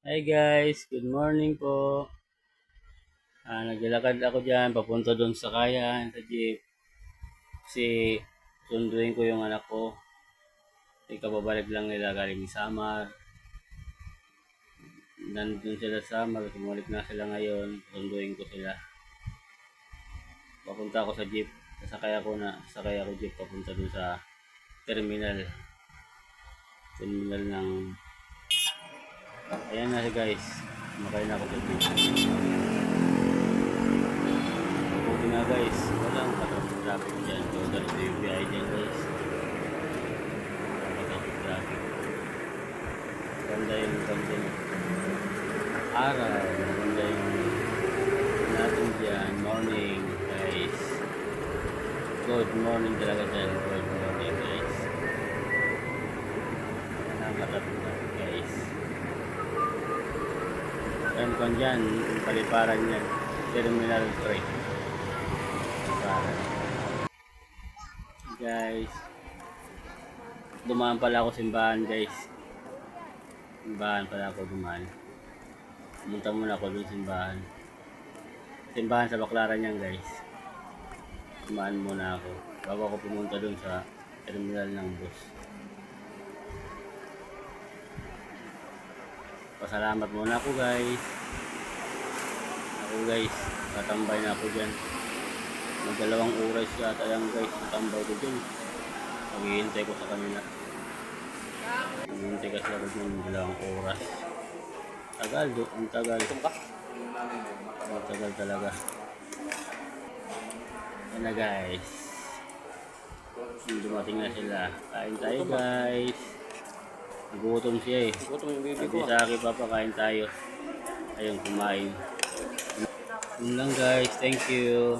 Hi guys, good morning po. Naglalakad ako dyan, papunta doon sa Kayan, sa jeep. Kasi sunduin ko yung anak ko. Kababalik lang nila galing Samar. Nandun sila sa Samar, sumalik na sila ngayon. Sunduin ko sila. Papunta ako sa jeep. Sasakay ako jeep papunta doon sa terminal. Terminal ng... Ayan na siya guys. Sumakay na ako sa jeep. Buti nga guys, walang katamang traffic dyan. So, dito yung biyahe dyan guys. Katamang traffic. Ganda yung araw. Ganda yung natin dyan. Morning guys. Good morning talaga dyan. Good morning guys. Walang katamang traffic guys. Ayan ko dyan, yung paliparan yan. Terminal 3. Paliparan. Guys, dumaan pala ako simbahan guys. Simbahan pala ako dumaan. Pumunta muna ako dun simbahan. Simbahan sa Baclaran yan guys. Dumaan muna ako. Bago ako pumunta dun sa terminal ng bus. Pasalamat muna ako guys. Ako guys, tatambay na ako dyan. Magdalawang oras yata yan guys. Natambay ko dyan. Maghihintay ko sa kanila. Maghihintay kasi ako dyan dalawang oras. Tagal, ang tagal. Ang tagal talaga. Yan na guys. Dumating na sila. Kain tayo guys. Nagutom siya eh. Gutom yung baby Sabi ko. sa akin, papa, kain tayo. Ayun, kumain. Yun lang guys. Thank you.